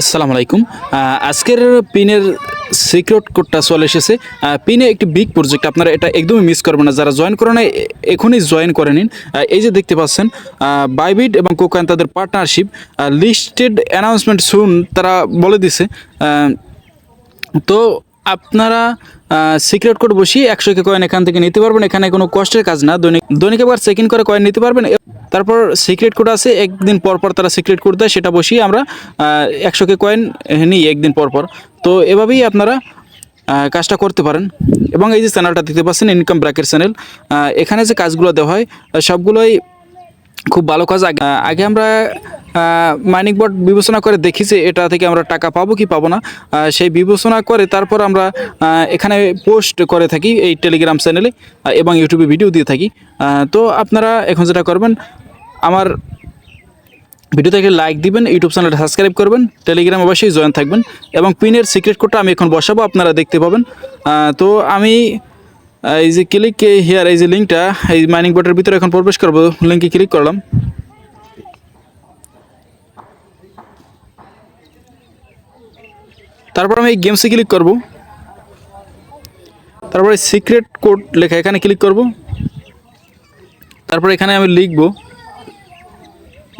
আসসালামু আলাইকুম। আজকের পিনের সিক্রেট কোডটা চলে এসেছে। পিনে একটি বিগ প্রজেক্ট, আপনারা এটা একদমই মিস করবেন না। যারা জয়েন করে নাই এখনই জয়েন করে নিন। এই যে দেখতে পাচ্ছেন বাইবিট এবং কোকয়েন তাদের পার্টনারশিপ লিস্টেড অ্যানাউন্সমেন্ট সুন তারা বলে দিছে। তো আপনারা সিক্রেট কোড বসিয়ে 100 কয়েন এখান থেকে নিতে পারবেন। এখানে কোনো কষ্টের কাজ না। দৈনিক একবার চেক ইন করে কয়েন নিতে পারবেন। তারপর সিক্রেট কোড আছে, একদিন পর পর তারা সিক্রেট কোড দেয়, সেটা বসিয়ে আমরা 100 কয়েন নিই একদিন পর পর। তো এভাবেই আপনারা কাজটা করতে পারেন। এবং এই যে চ্যানেলটা দেখতে পাচ্ছেন ইনকাম ব্র্যাকেট চ্যানেল, এখানে যে কাজগুলো দেওয়া হয় সবগুলোই খুব ভালো কাজ। আগে আমরা মাইনিং বট বিবেচনা করে দেখি যে এটা থেকে আমরা টাকা পাবো কি পাবো না। সেই বিবেচনা করে তারপর আমরা এখানে পোস্ট করে থাকি এই টেলিগ্রাম চ্যানেলে এবং ইউটিউবে ভিডিও দিয়ে থাকি। তো আপনারা এখন যেটা করবেন, আমার ভিডিও থেকে লাইক দিবেন, ইউটিউব চ্যানেলটা সাবস্ক্রাইব করবেন, টেলিগ্রাম অবশ্যই জয়েন থাকবেন এবং পিনের সিক্রেট কোডটা আমি এখন বসাবো, আপনারা দেখতে পাবেন। তো আমি এই যে ক্লিক হিয়ার, এই যে লিঙ্কটা এই মাইনিং বটের ভিতরে এখন প্রবেশ করবো, লিঙ্কে ক্লিক করলাম। তারপর আমি এই গেমসে ক্লিক করব। তারপরে সিক্রেট কোড লেখা এখানে ক্লিক করব। তারপর এখানে আমি লিখব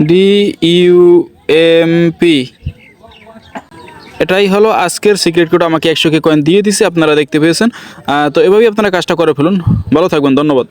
DUMP। এটাই হলো আজকের সিক্রেট কোড। আমাকে 100 কয়েন দিয়ে দিছে, আপনারা দেখতে পেয়েছেন। তো এভাবেই আপনারা কাজটা করে ফেলুন। ভালো থাকবেন, ধন্যবাদ।